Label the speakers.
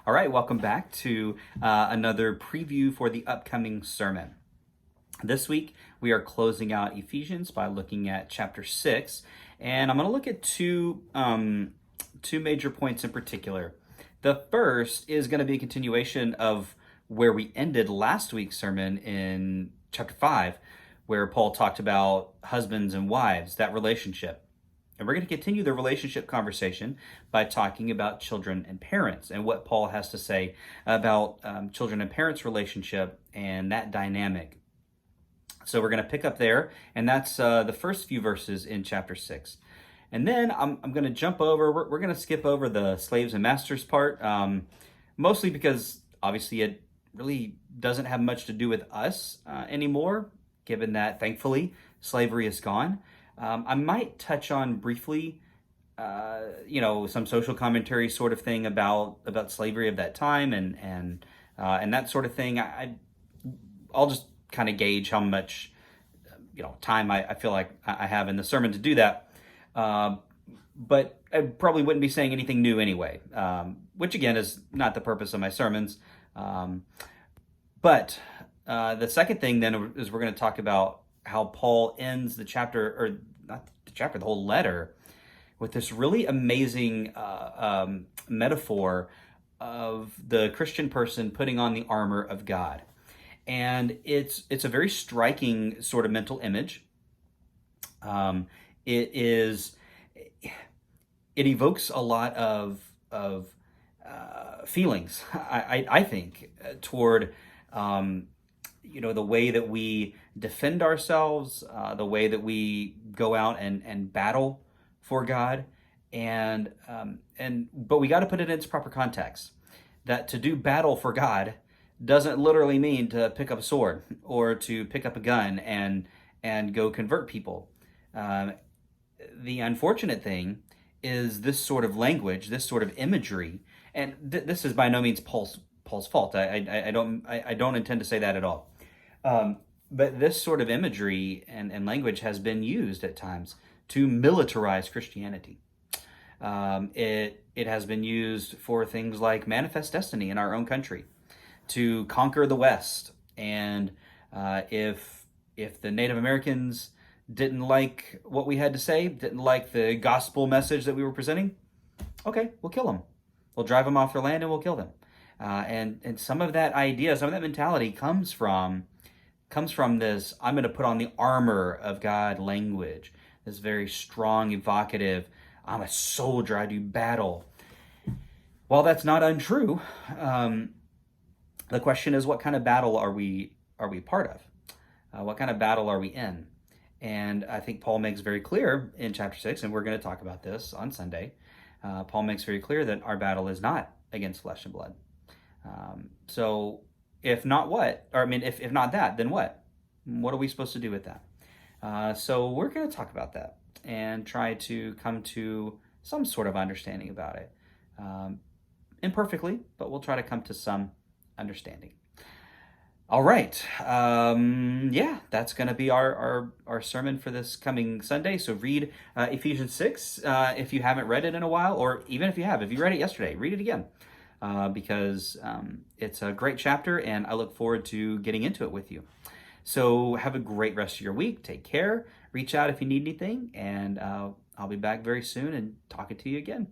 Speaker 1: All right, welcome back to another preview for the upcoming sermon. This week, we are closing out Ephesians by looking at chapter 6, and I'm going to look at two major points in particular. The first is going to be a continuation of where we ended last week's sermon in chapter 5, where Paul talked about husbands and wives, that relationship. And we're going to continue the relationship conversation by talking about children and parents and what Paul has to say about children and parents' relationship and that dynamic. So we're going to pick up there, and that's the first few verses in chapter 6. And then I'm going to jump over, we're going to skip over the slaves and masters part, mostly because obviously it really doesn't have much to do with us anymore, given that thankfully slavery is gone. I might touch on briefly, some social commentary sort of thing about slavery of that time and that sort of thing. I'll just kind of gauge how much time I feel like I have in the sermon to do that. But I probably wouldn't be saying anything new anyway, which again is not the purpose of my sermons. But the second thing then is we're going to talk about how Paul ends the chapter, or not the chapter, the whole letter, with this really amazing metaphor of the Christian person putting on the armor of God. And it's a very striking sort of mental image. It evokes a lot of feelings, I think, toward the way that we defend ourselves, the way that we go out and battle for God, but we got to put it in its proper context. That to do battle for God doesn't literally mean to pick up a sword or to pick up a gun and go convert people. The unfortunate thing is this sort of language, this sort of imagery, and this is by no means Paul's fault. I don't intend to say that at all. But this sort of imagery and language has been used at times to militarize Christianity. It has been used for things like manifest destiny in our own country, to conquer the West. And if the Native Americans didn't like what we had to say, didn't like the gospel message that we were presenting, okay, we'll kill them. We'll drive them off their land and we'll kill them. And some of that idea, some of that mentality comes from this, I'm going to put on the armor of God language, this very strong, evocative, I'm a soldier, I do battle. While that's not untrue, the question is, what kind of battle are we part of? What kind of battle are we in? And I think Paul makes very clear in chapter 6, and we're going to talk about this on Sunday, Paul makes very clear that our battle is not against flesh and blood. So if not what? Or I mean, if not that, then what? What are we supposed to do with that? So we're going to talk about that and try to come to some sort of understanding about it. Imperfectly, but we'll try to come to some understanding. All right. That's going to be our sermon for this coming Sunday. So read Ephesians 6 if you haven't read it in a while, or even if you have. If you read it yesterday, read it again. Because it's a great chapter, and I look forward to getting into it with you. So have a great rest of your week. Take care. Reach out if you need anything, and I'll be back very soon and talking to you again.